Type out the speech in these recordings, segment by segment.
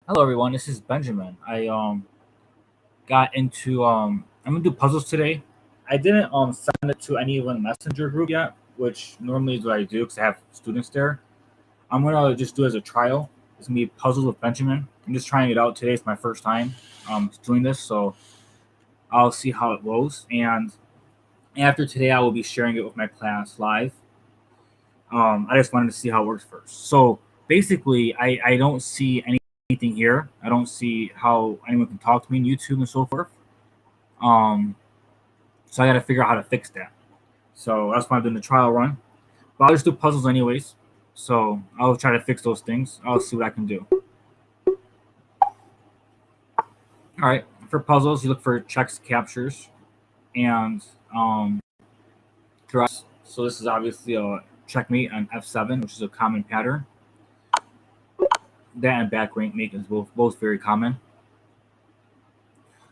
Hello everyone, this is Benjamin. I got into I'm gonna do puzzles today. I didn't send it to anyone messenger group yet, which normally is what I do because I have students there. I'm gonna just do it as a trial. It's gonna be puzzles with Benjamin. I'm just trying it out today. It's my first time doing this, so I'll see how it goes. And after today, I will be sharing it with my class live. I just wanted to see how it works first. So basically, I don't see anything here. I don't see how anyone can talk to me on YouTube and so forth. Um, so I got to figure out how to fix that. So that's why I'm doing the trial run. But I'll just do puzzles anyways. So I'll try to fix those things. I'll see what I can do. All right. For puzzles, you look for checks, captures, and threats. So this is obviously a checkmate on F7, which is a common pattern. That and back rank mate is both very common.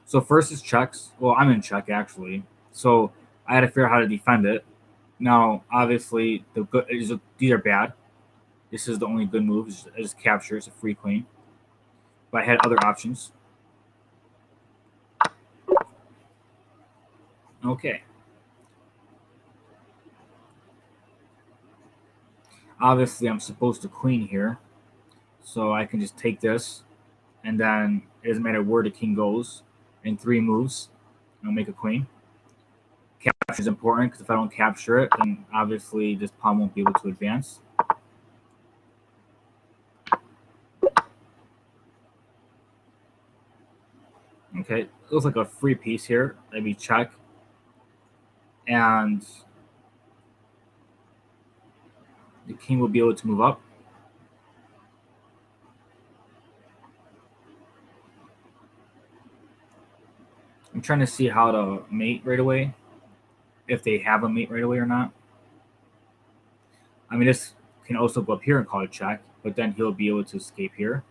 So first is checks. Well, I'm in check actually. So I had to figure out how to defend it. Now, obviously, these are bad. This is the only good move. It just captures a free queen. But I had other options. Okay. Obviously, I'm supposed to queen here. So I can just take this. And then it doesn't matter where the king goes. In 3 moves, I'll make a queen. Capture is important because if I don't capture it, then obviously this pawn won't be able to advance. Okay, it looks like a free piece here. Maybe check. And the king will be able to move up. I'm trying to see how to mate right away, if they have a mate right away or not. I mean, this can also go up here and call it check, but then he'll be able to escape here.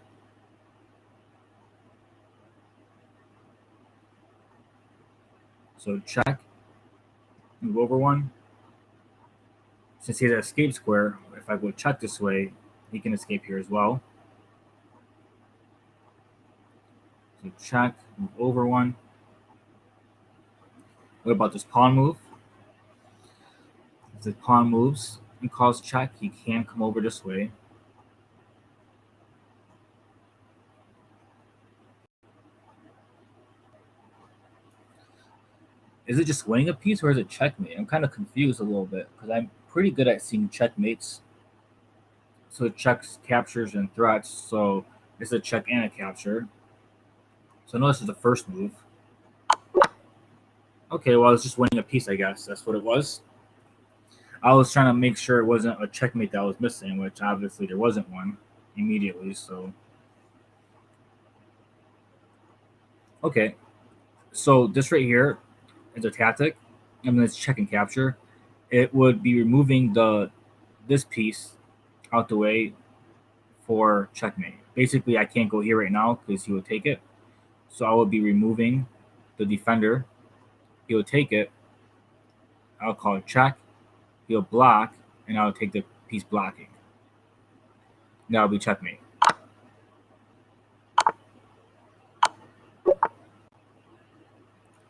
So check, move over 1. Since he has an escape square, if I go check this way, he can escape here as well. So check, move over 1. What about this pawn move? If the pawn moves and calls check, he can come over this way. Is it just winning a piece or is it checkmate? I'm kind of confused a little bit because I'm pretty good at seeing checkmates. So it checks, captures, and threats. So it's a check and a capture. So I know this is the first move. Okay, well, it's just winning a piece, I guess. That's what it was. I was trying to make sure it wasn't a checkmate that I was missing, which obviously there wasn't one immediately. So, okay. So this right here is a tactic. And then it's check and capture. It would be removing this piece out the way for checkmate. Basically, I can't go here right now because he would take it. So I will be removing the defender. He will take it. I'll call it check. He'll block, and I'll take the piece blocking. That'll be checkmate.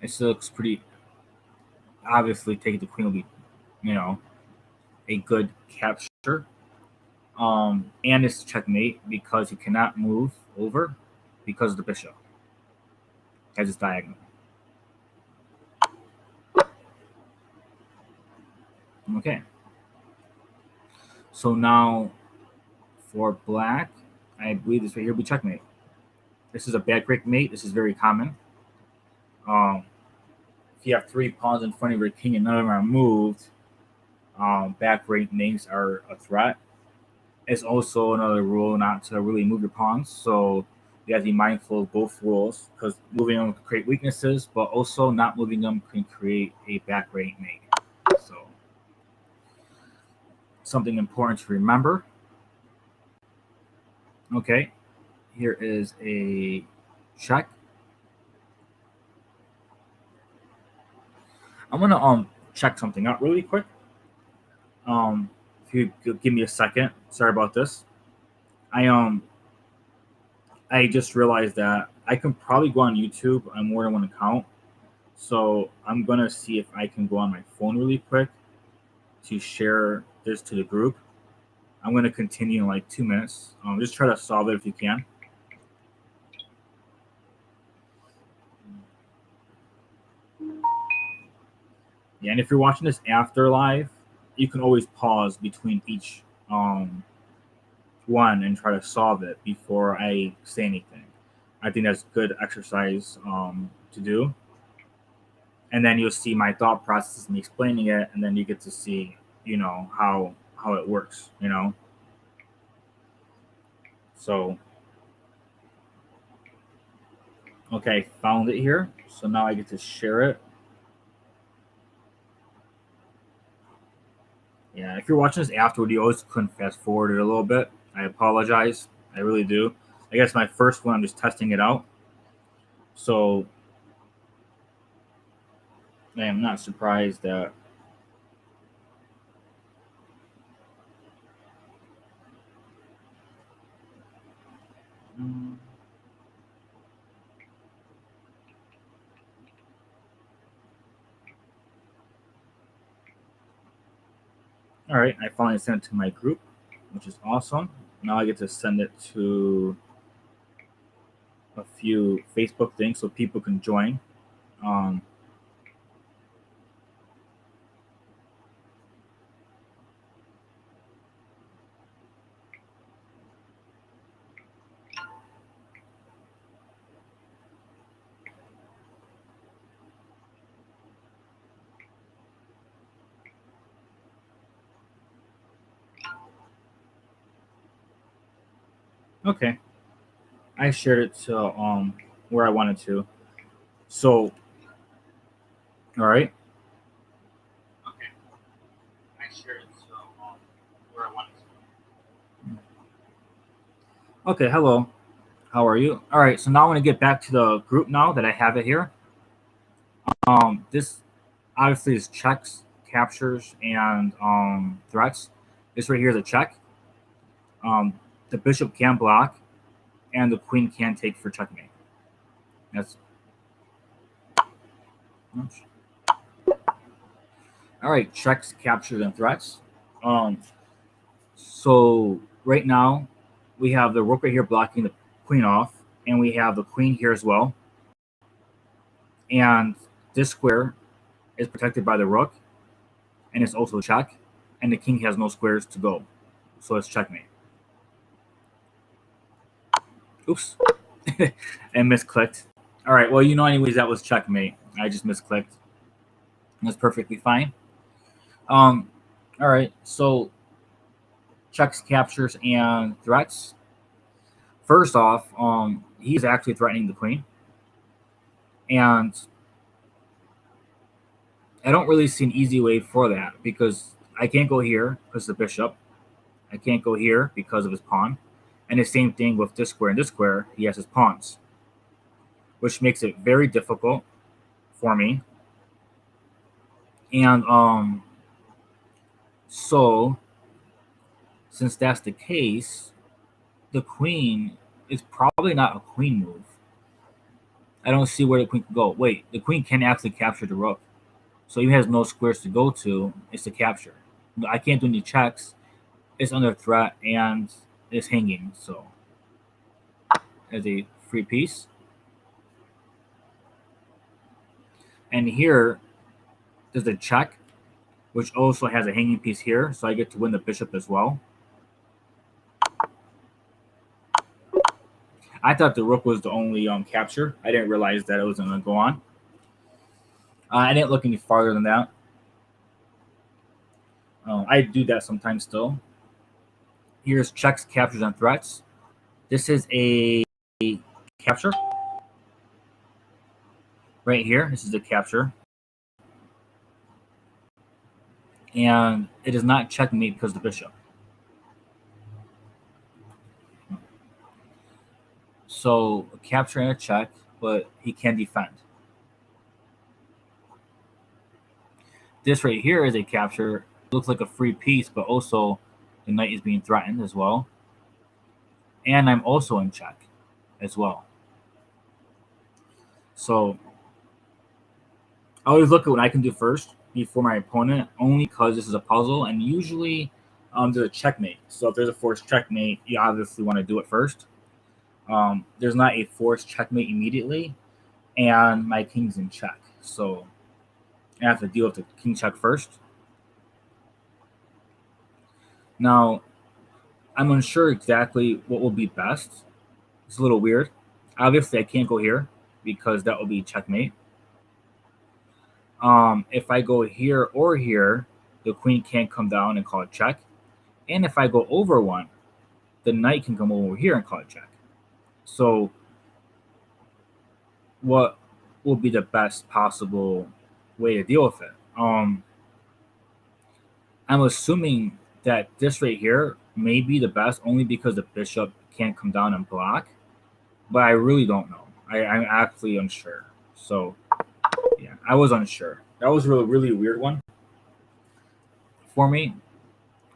This looks pretty. Obviously, taking the queen will be, a good capture. And it's checkmate because he cannot move over because of the bishop. As it's diagonal. Okay. So now for black, I believe this right here will be checkmate. This is a back break mate. This is very common. If you have 3 pawns in front of your king and none of them are moved, back break mates are a threat. It's also another rule not to really move your pawns. So you have to be mindful of both rules because moving them can create weaknesses, but also not moving them can create a back break mate. So something important to remember. Okay, here is a check. I'm gonna check something out really quick. If you could give me a second, sorry about this. I I just realized that I can probably go on YouTube on more than one account. So I'm gonna see if I can go on my phone really quick to share this to the group. I'm gonna continue in like 2 minutes. Just try to solve it if you can. Yeah, and if you're watching this after live, you can always pause between each one and try to solve it before I say anything. I think that's good exercise to do. And then you'll see my thought process, me explaining it, and then you get to see, how it works. So okay, found it here. So now I get to share it. Yeah, if you're watching this afterward, you always couldn't fast forward it a little bit. I apologize. I really do. I guess my first one, I'm just testing it out. So I am not surprised that. Mm, all right, I finally sent it to my group, which is awesome. Now I get to send it to a few Facebook things so people can join. Um, okay, I shared it to where I wanted to. So, all right. Okay, I shared it to where I wanted to. Okay, hello. How are you? All right, so now I want to get back to the group now that I have it here. This obviously is checks, captures, and threats. This right here is a check. Um, the bishop can block, and the queen can take for checkmate. That's all right. Checks, captures, and threats. Um, so right now we have the rook right here blocking the queen off, and we have the queen here as well. And this square is protected by the rook, and it's also a check, and the king has no squares to go, so it's checkmate. Oops, and misclicked. All right, well, anyways, that was checkmate. I just misclicked. That's perfectly fine. Um, all right, so checks, captures, and threats. First off, he's actually threatening the queen, and I don't really see an easy way for that because I can't go here because of the bishop. I can't go here because of his pawn, and the same thing with this square and this square. He has his pawns, which makes it very difficult for me. And so since that's the case, the queen is probably not a queen move. I don't see where the queen can go. Wait, the queen can actually capture the rook. So he has no squares to go to. It's a capture. I can't do any checks. It's under threat and it's hanging. So as a free piece. And here there's a check, which also has a hanging piece here. So I get to win the bishop as well. I thought the rook was the only capture. I didn't realize that it was going to go on. I didn't look any farther than that. I do that sometimes still. Here's checks, captures, and threats. This is a capture. Right here, this is a capture. And it is not checkmate because of the bishop. So a capture and a check, but he can defend. This right here is a capture. It looks like a free piece, but also the knight is being threatened as well. And I'm also in check. as well. So I always look at what I can do first before my opponent, only because this is a puzzle, and usually there's a checkmate. So if there's a forced checkmate, you obviously want to do it first. There's not a forced checkmate immediately, and my king's in check. So I have to deal with the king check first. Now, I'm unsure exactly what will be best. It's a little weird. Obviously, I can't go here because that will be checkmate. If I go here or here, the queen can't come down and call it check. And if I go over one, the knight can come over here and call it check. So what will be the best possible way to deal with it? I'm assuming that this right here may be the best only because the bishop can't come down and block, but I really don't know. I'm actually unsure. So yeah, I was unsure. That was really, really weird one for me.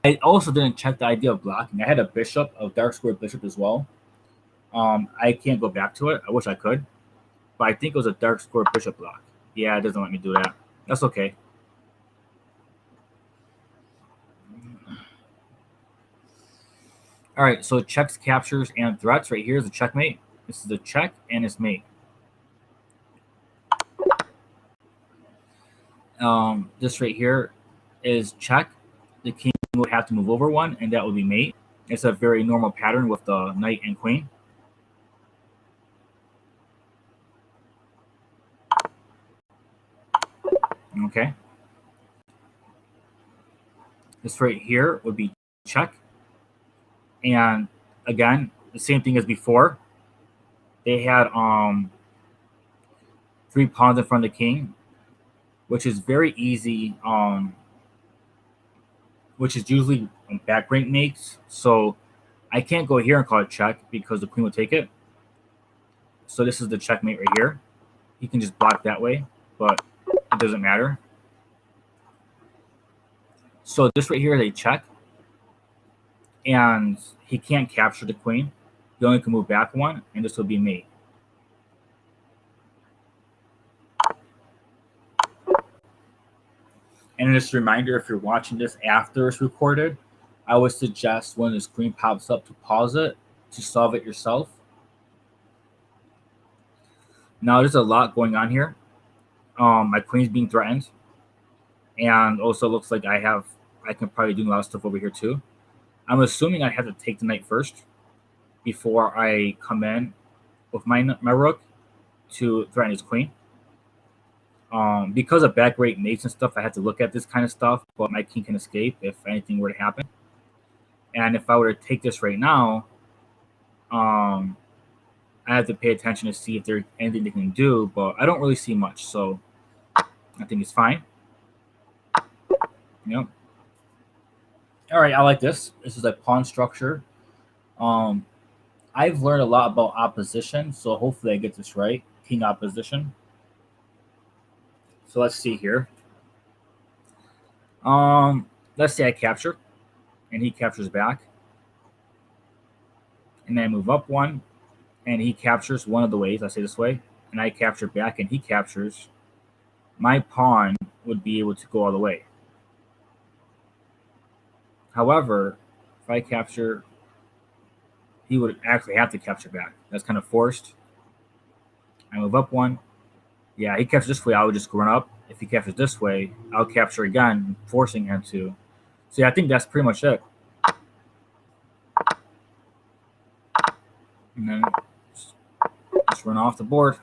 I also didn't check the idea of blocking. I had a bishop, a dark square bishop as well. I can't go back to it. I wish I could, but I think it was a dark square bishop block. Yeah, it doesn't let me do that. That's okay. All right, so checks, captures, and threats. Right here is a checkmate. This is a check, and it's mate. This right here is check. The king would have to move over one, and that would be mate. It's a very normal pattern with the knight and queen. Okay. This right here would be check. And again, the same thing as before. They had 3 pawns in front of the king, which is very easy. Which is usually back rank makes. So I can't go here and call it check because the queen will take it. So this is the checkmate right here. He can just block that way, but it doesn't matter. So this right here is a check, and he can't capture the queen. He only can move back one, and this will be mate. And just a reminder, if you're watching this after it's recorded, I would suggest when the screen pops up to pause it to solve it yourself. Now, there's a lot going on here. My queen's being threatened, and also looks like I can probably do a lot of stuff over here too. I'm assuming I have to take the knight first before I come in with my rook to threaten his queen. Because of back rate mates and stuff, I had to look at this kind of stuff, but my king can escape if anything were to happen. And if I were to take this right now, I have to pay attention to see if there's anything they can do, but I don't really see much, so I think it's fine. Yep. All right, I like this. This is a pawn structure. I've learned a lot about opposition, so hopefully I get this right. King opposition. So let's see here. Let's say I capture, and he captures back. And then I move up one, and he captures one of the ways, I say this way, and I capture back, and he captures. My pawn would be able to go all the way. However, if I capture, he would actually have to capture back. That's kind of forced. I move up one. Yeah, he captures this way, I would just run up. If he captures this way, I'll capture again, forcing him to. So yeah, I think that's pretty much it. And then just run off the board.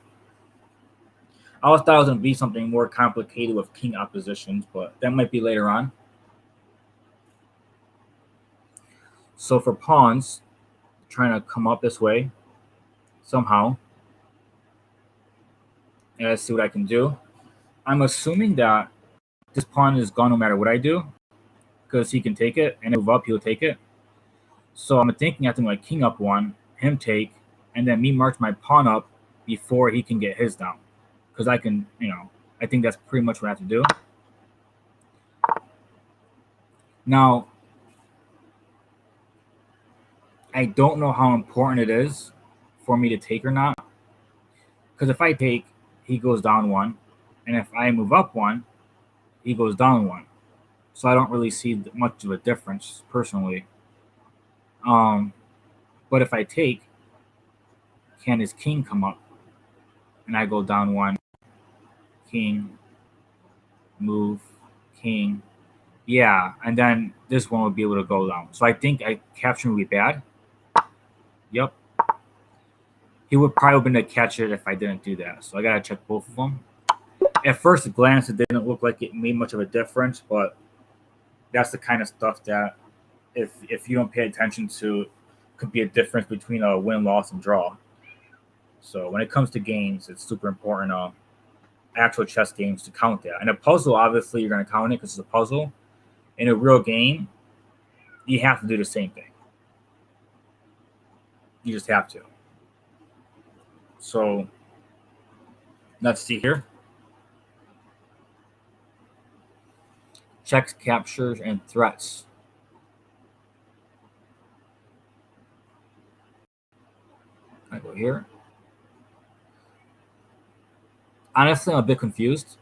I always thought it was going to be something more complicated with king oppositions, but that might be later on. So for pawns, trying to come up this way somehow. And let's see what I can do. I'm assuming that this pawn is gone no matter what I do, because he can take it, and move up, he'll take it. So I'm thinking I have to my king up one, him take, and then me march my pawn up before he can get his down. Because I can, I think that's pretty much what I have to do. Now, I don't know how important it is for me to take or not. Because if I take, he goes down one, and if I move up one, he goes down one. So I don't really see much of a difference personally. But if I take, can his king come up? And I go down one, king, move, king. Yeah, and then this one would be able to go down. So I think capturing would be bad. Yep. He would probably have been to catch it if I didn't do that. So I gotta check both of them. At first glance, it didn't look like it made much of a difference, but that's the kind of stuff that if you don't pay attention to, could be a difference between a win, loss, and draw. So when it comes to games, it's super important. Actual chess games to count that. In a puzzle, obviously, you're going to count it because it's a puzzle. In a real game, you have to do the same thing. You just have to. So let's see here. Checks, captures, and threats. I go here. Honestly, I'm a bit confused.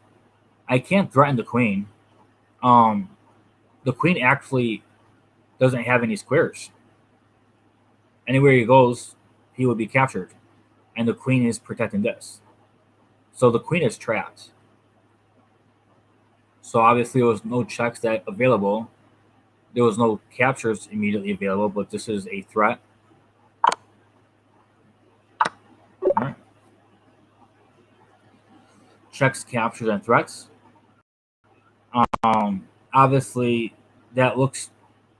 I can't threaten the queen. The queen actually doesn't have any squares. Anywhere he goes, he will be captured. And the queen is protecting this. So the queen is trapped. So obviously there was no checks that available. There was no captures immediately available, but this is a threat. All right. Checks, captures, and threats. Obviously, that looks.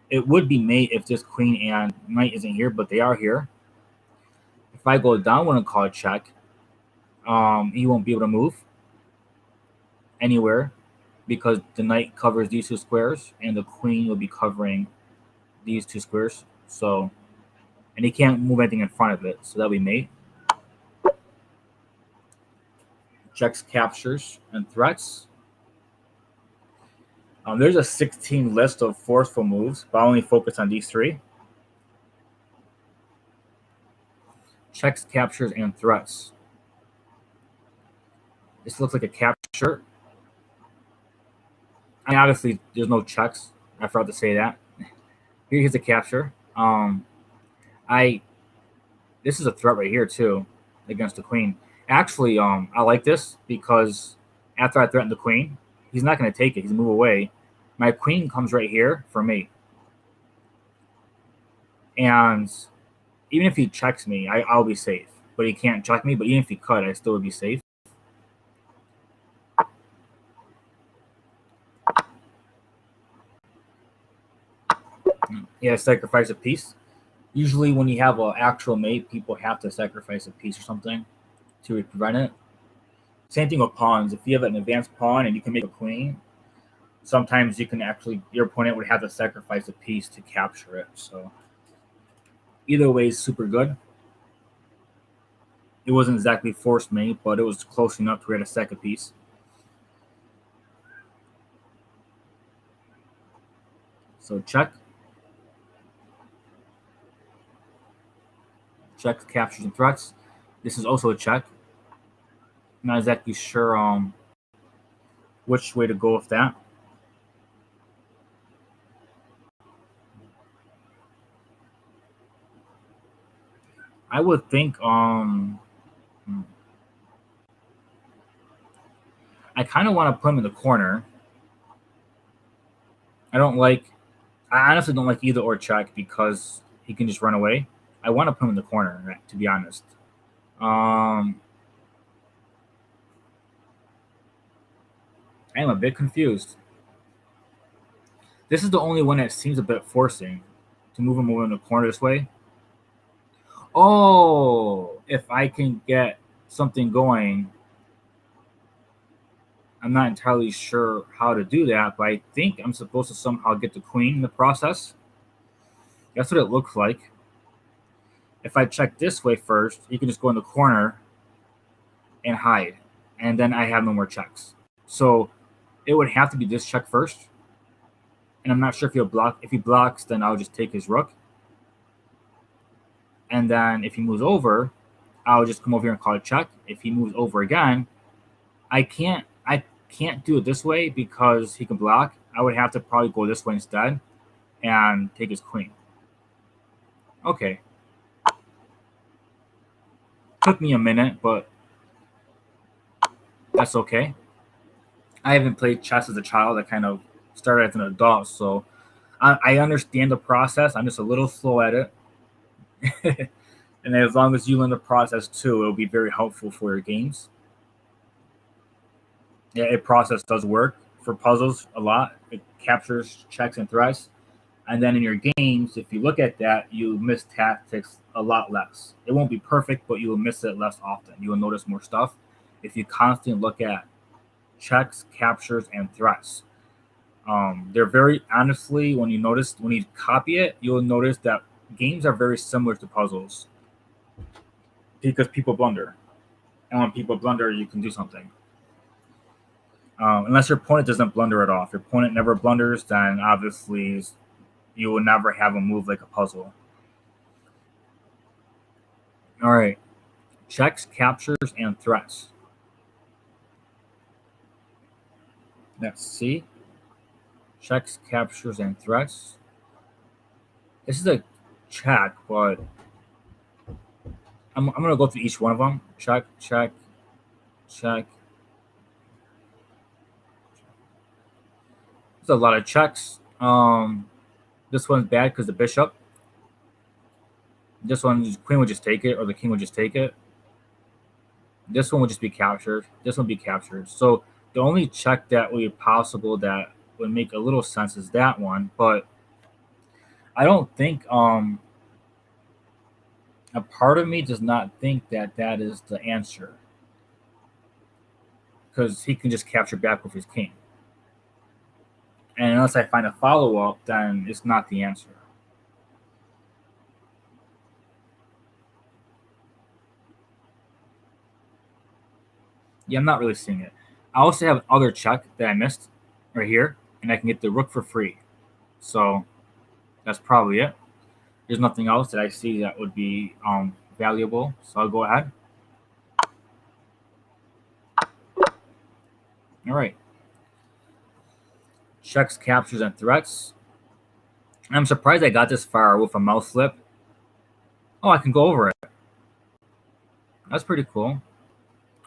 It would be mate if this queen and knight isn't here, but they are here. If I go down one and call a check, he won't be able to move anywhere because the knight covers these two squares and the queen will be covering these two squares. So, and he can't move anything in front of it, so that'll be mate. Checks, captures, and threats. There's a 16 list of forceful moves, but I only focus on these three. Checks, captures, and threats. This looks like a capture. I mean, obviously, there's no checks. I forgot to say that. Here's a capture. This is a threat right here too, against the queen. Actually, I like this because after I threaten the queen, he's not going to take it. He's move away. My queen comes right here for me, and even if he checks me, I'll be safe. But he can't check me. But even if he could, I still would be safe. Yeah, sacrifice a piece. Usually, when you have an actual mate, people have to sacrifice a piece or something to prevent it. Same thing with pawns. If you have an advanced pawn and you can make a queen, sometimes you can actually, your opponent would have to sacrifice a piece to capture it. So either way is super good. It wasn't exactly forced mate, but it was close enough to get a second piece. So check. Check, captures, and threats. This is also a check. Not exactly sure which way to go with that. I would think I kind of want to put him in the corner. I honestly don't like either or check because he can just run away. I want to put him in the corner, to be honest. I am a bit confused. This is the only one that seems a bit forcing to move him over in the corner this way. Oh, if I can get something going, I'm not entirely sure how to do that, but I think I'm supposed to somehow get the queen in the process. That's what it looks like. If I check this way first, you can just go in the corner and hide, and then I have no more checks. So it would have to be this check first, and I'm not sure if he'll block. If he blocks, then I'll just take his rook, and then if he moves over, I'll just come over here and call a check. If he moves over again, I can't do it this way because he can block. I would have to probably go this way instead and take his queen. Okay. Took me a minute, but that's okay. I haven't played chess as a child. I kind of started as an adult, so I understand the process. I'm just a little slow at it. And as long as you learn the process too, it'll be very helpful for your games. Yeah, a process does work for puzzles a lot. It captures checks and threats. And then in your games, if you look at that, you miss tactics a lot less. It won't be perfect, but you will miss it less often. You will notice more stuff if you constantly look at checks, captures, and threats. They're very honestly, when you copy it, you'll notice that games are very similar to puzzles because people blunder. And when people blunder, you can do something. Unless your opponent doesn't blunder at all. If your opponent never blunders, then obviously you will never have a move like a puzzle. All right. Checks, captures, and threats. Let's see. Checks, captures, and threats. This is a check, but I'm going to go through each one of them. Check, check, check. There's a lot of checks. This one's bad because the bishop. This one, the queen would just take it, or the king would just take it. This one would just be captured. This one would be captured. So the only check that would be possible that would make a little sense is that one. But I don't think a part of me does not think that that is the answer, because he can just capture back with his king. And unless I find a follow-up, then it's not the answer. Yeah, I'm not really seeing it. I also have other check that I missed right here, and I can get the rook for free. So that's probably it. There's nothing else that I see that would be valuable. So I'll go ahead. All right. Checks, captures, and threats. I'm surprised I got this far with a mouse flip. Oh, I can go over it. That's pretty cool.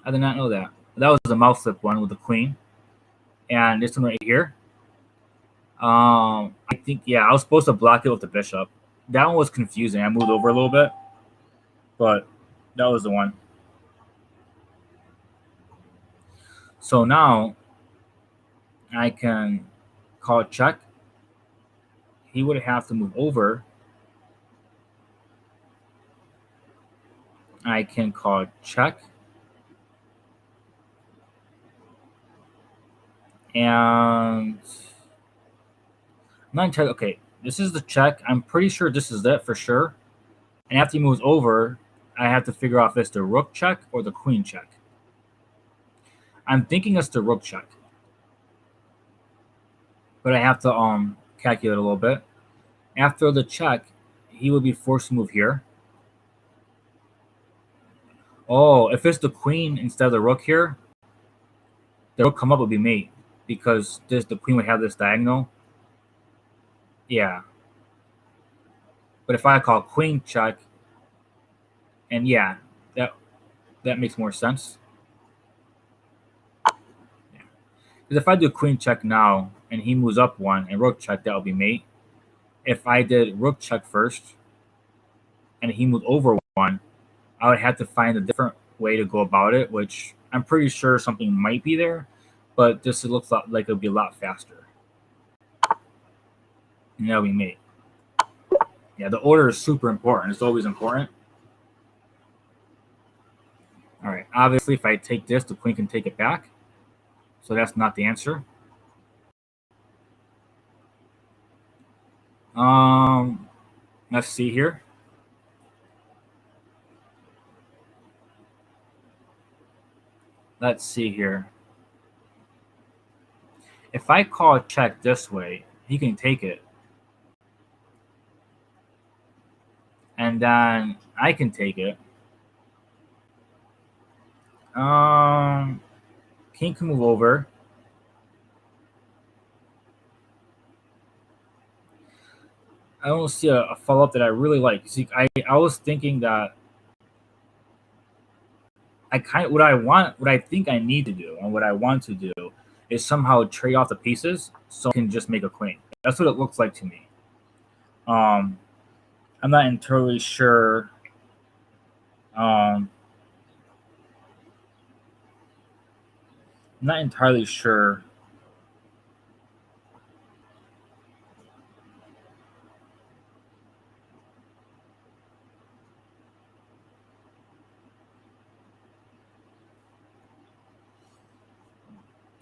I did not know that. That was the mouse flip one with the queen. And this one right here. I think, yeah, I was supposed to block it with the bishop. That one was confusing. I moved over a little bit. But that was the one. So now I can call check. He would have to move over. I can call check. And I'm not entirely okay. This is the check. I'm pretty sure this is it for sure. And after he moves over, I have to figure out if it's the rook check or the queen check. I'm thinking it's the rook check, but I have to calculate a little bit. After the check, he would be forced to move here. Oh, if it's the queen instead of the rook here, the rook come up would be mate, because the queen would have this diagonal. Yeah. But if I call queen check, and yeah, that makes more sense. Yeah. Because if I do queen check now and he moves up one and rook check, that would be mate. If I did rook check first and he moved over one, I would have to find a different way to go about it, which I'm pretty sure something might be there, but this looks like it'll be a lot faster. And that'll be mate. Yeah, the order is super important. It's always important. All right. Obviously, if I take this, the queen can take it back. So that's not the answer. Let's see here. Let's see here. If I call check this way, he can take it. And then I can take it. King can move over. I don't see a follow up that I really like. See, I was thinking that what I think I need to do, and what I want to do, is somehow trade off the pieces so I can just make a queen. That's what it looks like to me. Um, I'm not entirely sure. Um, I'm not entirely sure.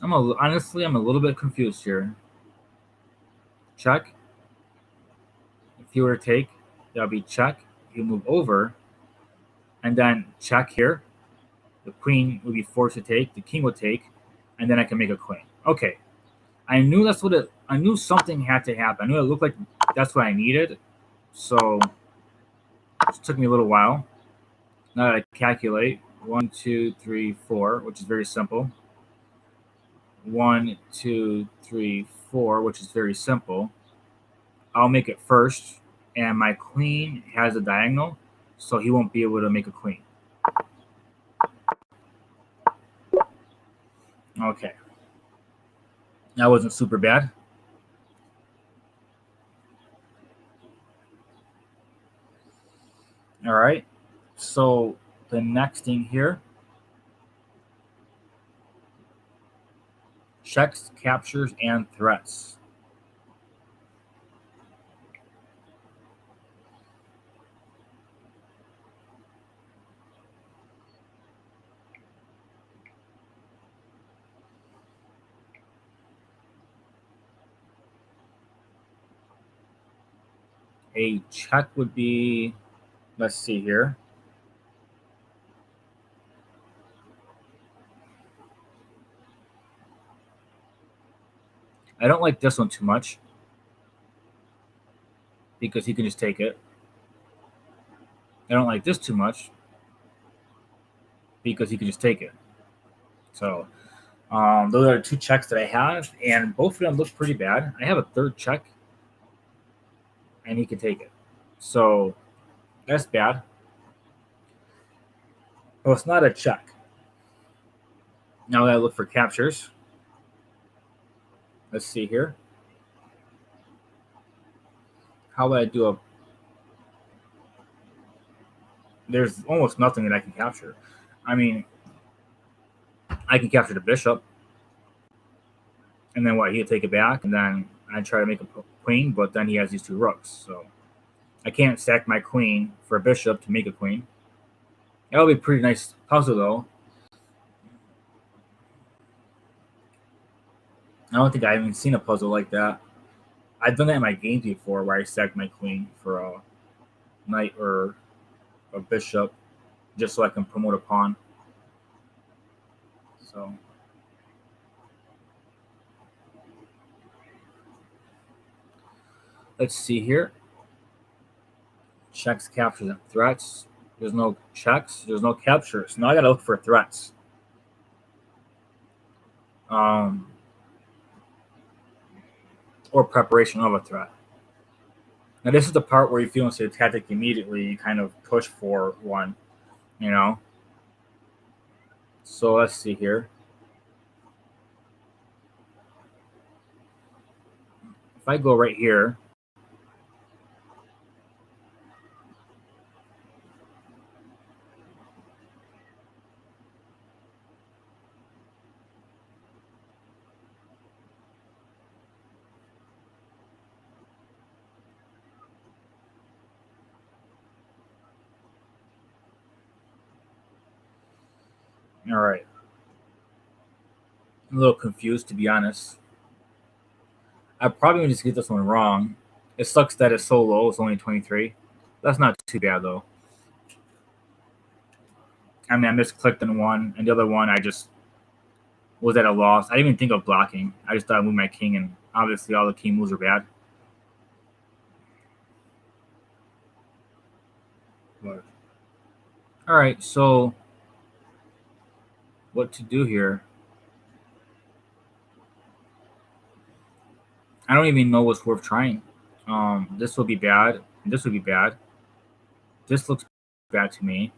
Honestly, I'm a little bit confused here. Check. If you were to take, that'll be check. You move over, and then check here. The queen would be forced to take. The king would take, and then I can make a queen. Okay, I knew that's what it. I knew something had to happen. I knew it looked like that's what I needed. So it took me a little while. Now that I calculate 1, 2, 3, 4, which is very simple. 1, 2, 3, 4, which is very simple. I'll make it first, and my queen has a diagonal, so he won't be able to make a queen. Okay. That wasn't super bad. All right. So the next thing here, checks, captures, and threats. A check would be, let's see here. I don't like this one too much because he can just take it. I don't like this too much because he can just take it. So those are the two checks that I have, and both of them look pretty bad. I have a third check, and he can take it. So that's bad. Well, it's not a check. Now I look for captures. Let's see here. How would I do a? There's almost nothing that I can capture. I mean, I can capture the bishop, and then what? He'll take it back, and then I try to make a queen, but then he has these two rooks, so I can't stack my queen for a bishop to make a queen. That'll be a pretty nice puzzle, though. I don't think I've even seen a puzzle like that. I've done that in my games before, where I stacked my queen for a knight or a bishop, just so I can promote a pawn. So let's see here. Checks, captures, and threats. There's no checks. There's no captures. Now I gotta look for threats. Um, or preparation of a threat. Now this is the part where you feel into the tactic immediately. You kind of push for one, you know. So let's see here. If I go right here, all right. I'm a little confused, to be honest. I probably gonna just get this one wrong. It sucks that it's so low. It's only 23. That's not too bad though. I mean, I misclicked on one, and the other one I just was at a loss. I didn't even think of blocking. I just thought I moved my king, and obviously all the king moves are bad. But, all right, so what to do here. I don't even know what's worth trying. This will be bad. This would be bad. This looks bad to me.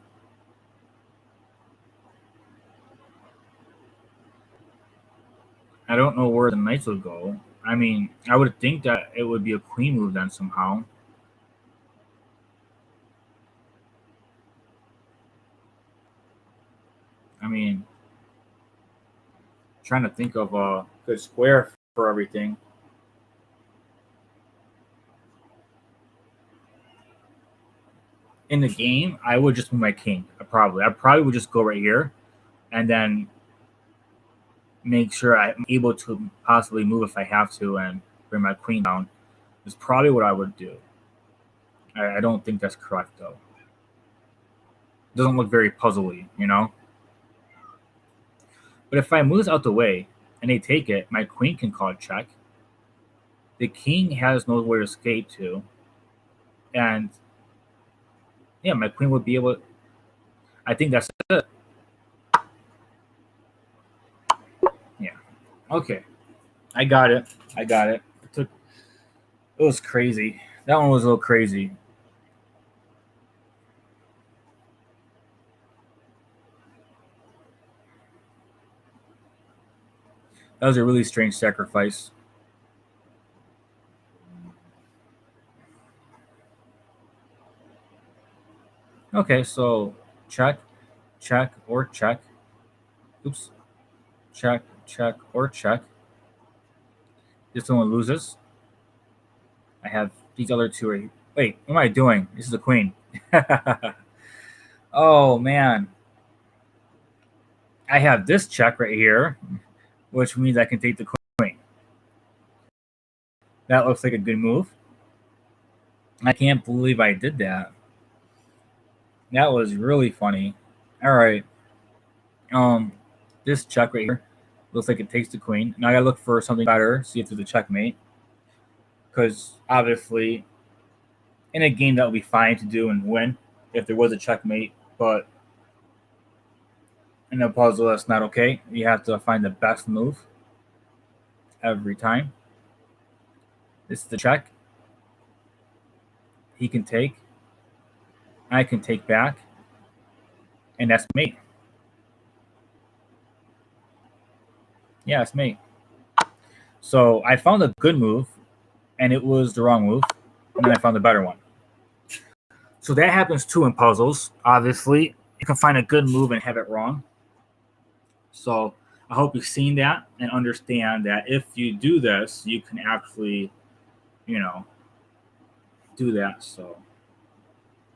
I don't know where the knights would go. I mean, I would think that it would be a queen move then somehow. I mean, trying to think of a good square for everything. In the game, I would just move my king. I probably would just go right here, and then make sure I'm able to possibly move if I have to, and bring my queen down. Is probably what I would do. I don't think that's correct though. It doesn't look very puzzly. But if I move this out the way and they take it, my queen can call it check. The king has nowhere to escape to, and yeah, my queen would be able. I think that's it. Yeah. Okay. I got it. I got it. It was crazy. That one was a little crazy. That was a really strange sacrifice. Okay, so check, check, or check. Oops. Check, check, or check. This one loses. I have these other two right here. Wait, what am I doing? This is a queen. Oh man. I have this check right here, which means I can take the queen. That looks like a good move. I can't believe I did that. That was really funny. All right. Um, this check right here looks like it takes the queen. Now I gotta look for something better, see if there's a checkmate. Because obviously, in a game that would be fine to do and win if there was a checkmate, but in a puzzle that's not okay. You have to find the best move every time. This is the check. He can take. I can take back, and that's me. Yeah, it's me. So I found a good move, and it was the wrong move, and then I found a better one. So that happens too in puzzles. Obviously, you can find a good move and have it wrong. So I hope you've seen that and understand that if you do this, you can actually, you know, do that. So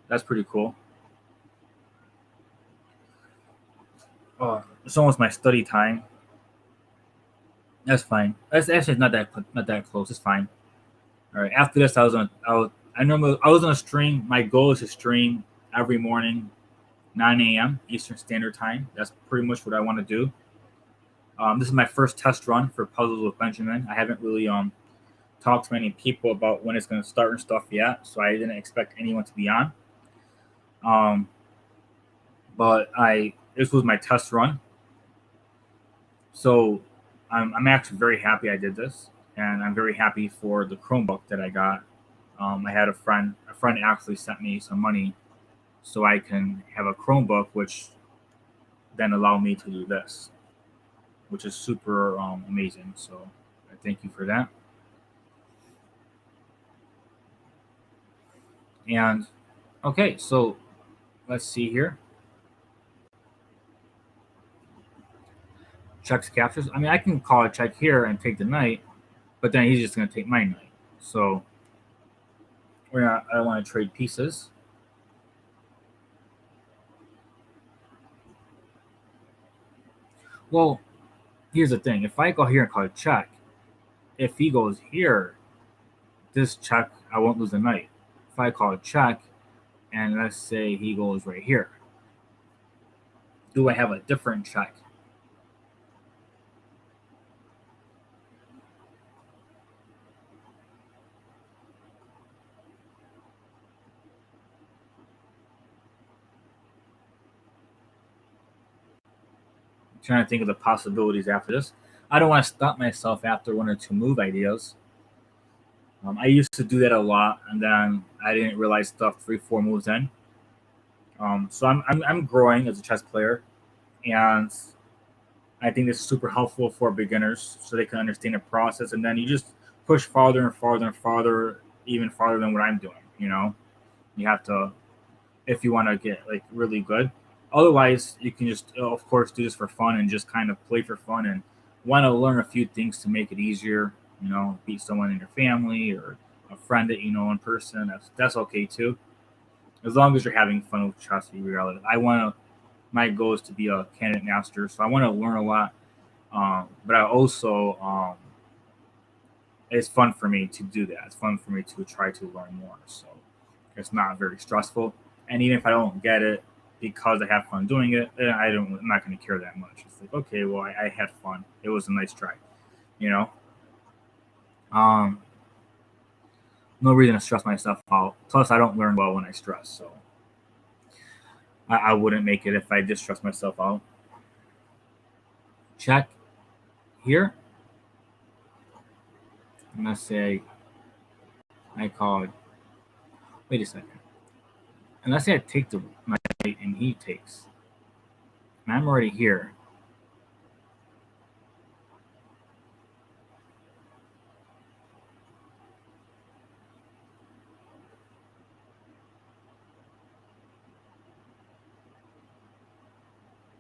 that's pretty cool. Oh, it's almost my study time. That's fine. That's actually not that close. It's fine. All right. After this, I was on a stream. My goal is to stream every morning, 9 a.m. Eastern Standard Time. That's pretty much what I want to do. This is my first test run for Puzzles with Benjamin. I haven't really talked to many people about when it's going to start and stuff yet, so I didn't expect anyone to be on. Um, but this was my test run, so I'm actually very happy I did this, and I'm very happy for the Chromebook that I got. I had a friend actually sent me some money so I can have a Chromebook, which then allow me to do this, which is super amazing. So I thank you for that. And okay, so let's see here. Checks captures. I mean, I can call a check here and take the knight, but then he's just going to take my knight. So I don't want to trade pieces. Well, here's the thing. If I go here and call a check, if he goes here, this check, I won't lose the knight. If I call a check, and let's say he goes right here, do I have a different check? trying to think of the possibilities after this. I don't want to stop myself after one or two move ideas. I used to do that a lot, and then I didn't realize stuff 3, 4 moves in. So I'm growing as a chess player, and I think this is super helpful for beginners so they can understand the process, and then you just push farther and farther and farther, even farther than what I'm doing. You have to, if you want to get like really good. Otherwise, you can just, of course, do this for fun and just kind of play for fun and want to learn a few things to make it easier. Beat someone in your family or a friend that you know in person. That's okay too, as long as you're having fun with chess. Reality. My goal is to be a candidate master, so I want to learn a lot. But I also, it's fun for me to do that. It's fun for me to try to learn more. So it's not very stressful. And even if I don't get it because I have fun doing it, I'm not going to care that much. It's like, okay, well, I had fun. It was a nice try, you know. Um, no reason to stress myself out. Plus, I don't learn well when I stress, so I wouldn't make it if I just stress myself out. Check here. And let's say I called. Wait a second. And let's say I take the knight and he takes. And I'm already here.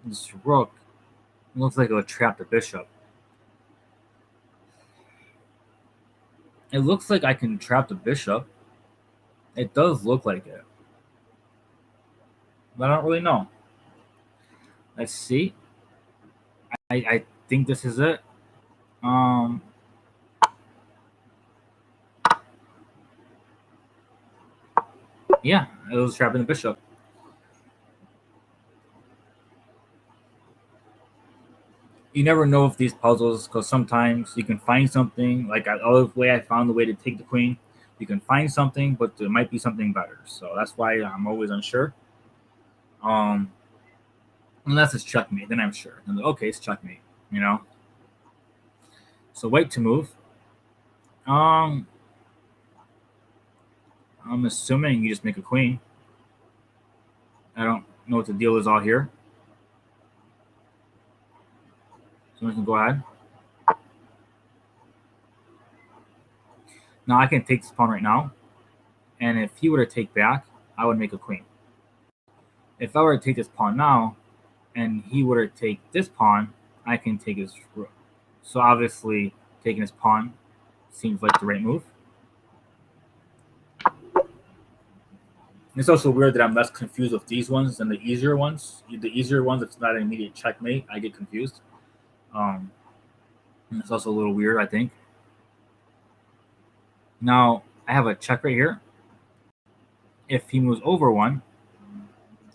This rook looks like it would trap the bishop. It looks like I can trap the bishop. It does look like it. But I don't really know. Let's see. I think this is it. Yeah, it was trapping the bishop. You never know with these puzzles because sometimes you can find something like the other way I found the way to take the queen. You can find something, but there might be something better. So that's why I'm always unsure. Unless it's checkmate, then I'm sure. And okay, it's checkmate. So white to move. I'm assuming you just make a queen. I don't know what the deal is all here. So we can go ahead. Now I can take this pawn right now, and if he were to take back, I would make a queen. If I were to take this pawn now, and he were to take this pawn, I can take his rook. So obviously, taking his pawn seems like the right move. It's also weird that I'm less confused with these ones than the easier ones. The easier ones, if it's not an immediate checkmate, I get confused. It's also a little weird, I think. Now, I have a check right here. If he moves over one,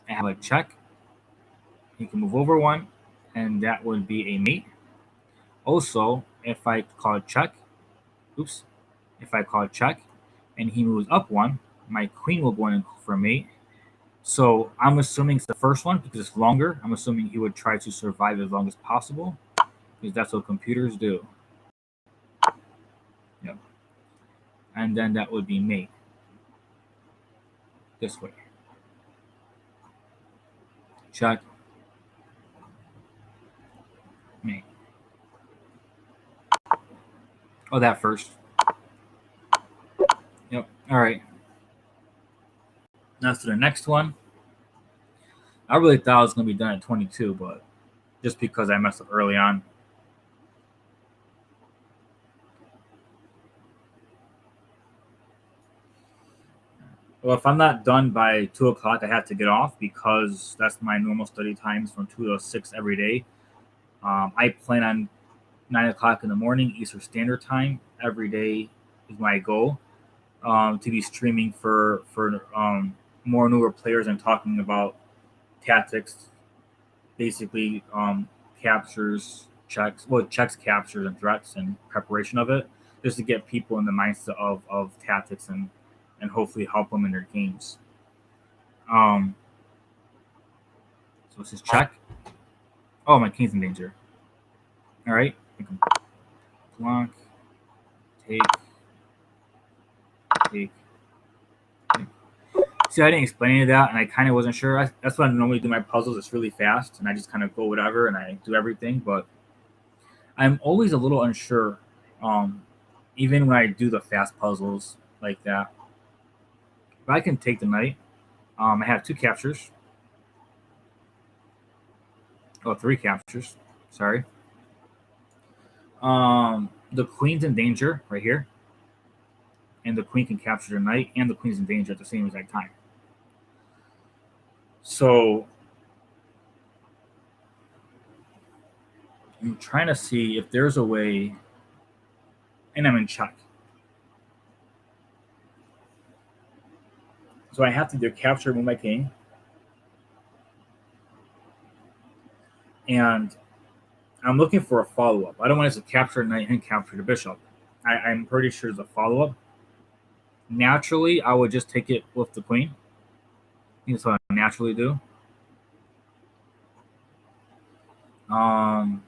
I have a check. He can move over one, and that would be a mate. Also, if I call check, if I call check, and he moves up one, my queen will go in for a mate. So I'm assuming it's the first one because it's longer. I'm assuming he would try to survive as long as possible because that's what computers do. Yep. And then that would be mate. This way. Check. Mate. Oh, that first. Yep. All right. Now to the next one. I really thought it was going to be done at 22, but just because I messed up early on. Well, if I'm not done by 2 o'clock, I have to get off because that's my normal study times from 2 to 6 every day. I plan on 9 o'clock in the morning, Eastern Standard Time. Every day is my goal to be streaming for more newer players and talking about tactics, basically captures, checks, captures, and threats and preparation of it, just to get people in the mindset of tactics and hopefully help them in their games. So this is check. Oh, my king's in danger. All right. Block. Take. Take. Take. See, I didn't explain any of that, and I kind of wasn't sure. That's when I normally do my puzzles. It's really fast, and I just kind of go whatever, and I do everything. But I'm always a little unsure, um, even when I do the fast puzzles like that. But I can take the knight. I have two captures. Oh, three captures. Sorry. The queen's in danger right here, and the queen can capture the knight, and the queen's in danger at the same exact time. So I'm trying to see if there's a way, and I'm in check. So I have to either capture move my king, and I'm looking for a follow up. I don't want to capture a knight and capture the bishop. I'm pretty sure there's a follow up. Naturally, I would just take it with the queen. That's what I naturally do. Um,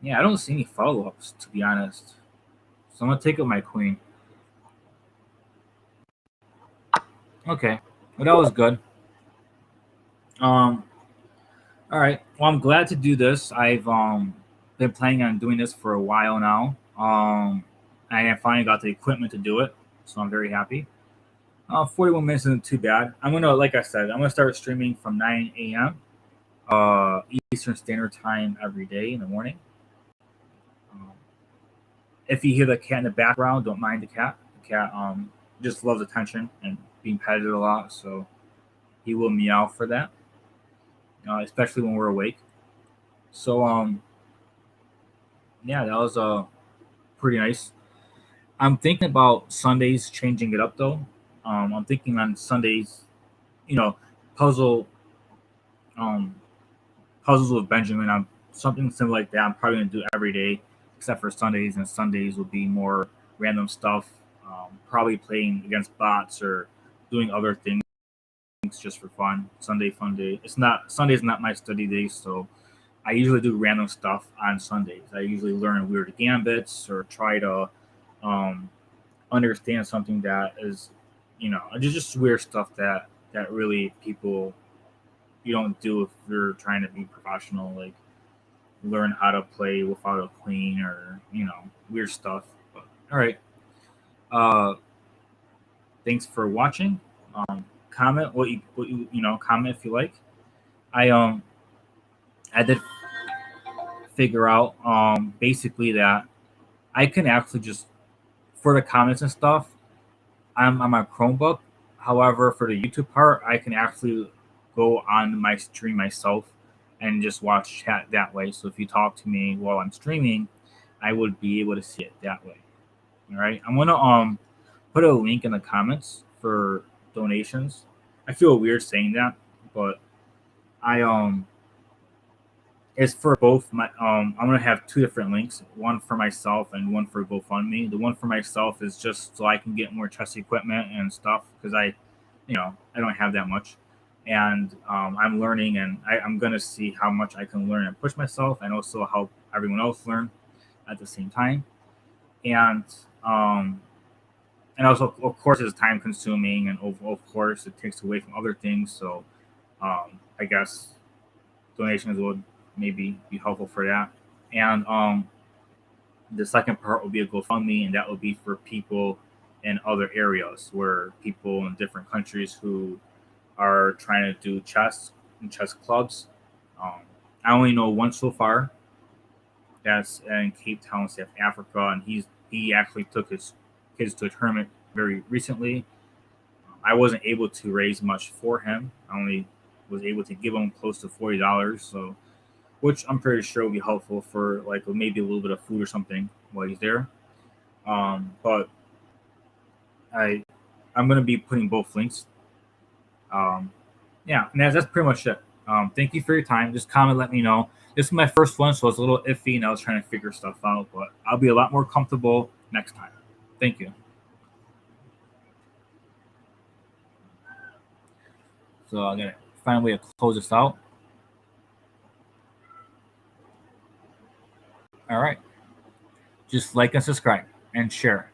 yeah, I don't see any follow ups to be honest. So I'm gonna take up my queen. Okay, well that was good. Um, all right. Well, I'm glad to do this. I've been planning on doing this for a while now. I finally got the equipment to do it, so I'm very happy. 41 minutes isn't too bad. I'm gonna, like I said, I'm gonna start streaming from 9 a.m. Eastern Standard Time every day in the morning. Um, if you hear the cat in the background, don't mind the cat. The cat just loves attention and being petted a lot, so he will meow for that, especially when we're awake. So yeah, that was pretty nice. I'm thinking about Sundays changing it up though. I'm thinking on Sundays, you know, puzzle um, puzzles with Benjamin. I'm something similar like that. I'm probably gonna do every day, except for Sundays, and Sundays will be more random stuff. Probably playing against bots or doing other things just for fun. Sunday fun day. It's not Sunday's not my study day, so I usually do random stuff on Sundays. I usually learn weird gambits or try to um, understand something that is, just weird stuff that really people you don't do if you're trying to be professional. Like learn how to play without a queen or weird stuff. But, all right. Uh, thanks for watching. Comment what you comment if you like. I I did figure out basically that I can actually just for the comments and stuff. I'm on my Chromebook. However, for the YouTube part, I can actually go on my stream myself and just watch chat that way. So if you talk to me while I'm streaming, I would be able to see it that way. All right. I'm gonna put a link in the comments for donations. I feel weird saying that, but I it's for both my I'm gonna have two different links, one for myself and one for GoFundMe. The one for myself is just so I can get more chess equipment and stuff because I don't have that much, and I'm learning and I'm gonna see how much I can learn and push myself, and also help everyone else learn at the same time, and um, and also of course it's time consuming and of course it takes away from other things. So I guess donations would maybe be helpful for that. And the second part will be a GoFundMe, and that will be for people in other areas where people in different countries who are trying to do chess and chess clubs. Um, I only know one so far. That's in Cape Town, South Africa, and he actually took his kids to a tournament very recently. I wasn't able to raise much for him. I only was able to give him close to $40. So which I'm pretty sure will be helpful for like maybe a little bit of food or something while he's there. But I I'm gonna be putting both links. Um, yeah, and that's pretty much it. Thank you for your time. Just comment, let me know. This is my first one, so it's a little iffy, and I was trying to figure stuff out, but I'll be a lot more comfortable next time. Thank you. So I'm gonna find a way to close this out. All right. Just like and subscribe and share.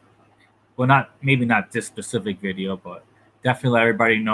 Well, not maybe not this specific video, but definitely let everybody know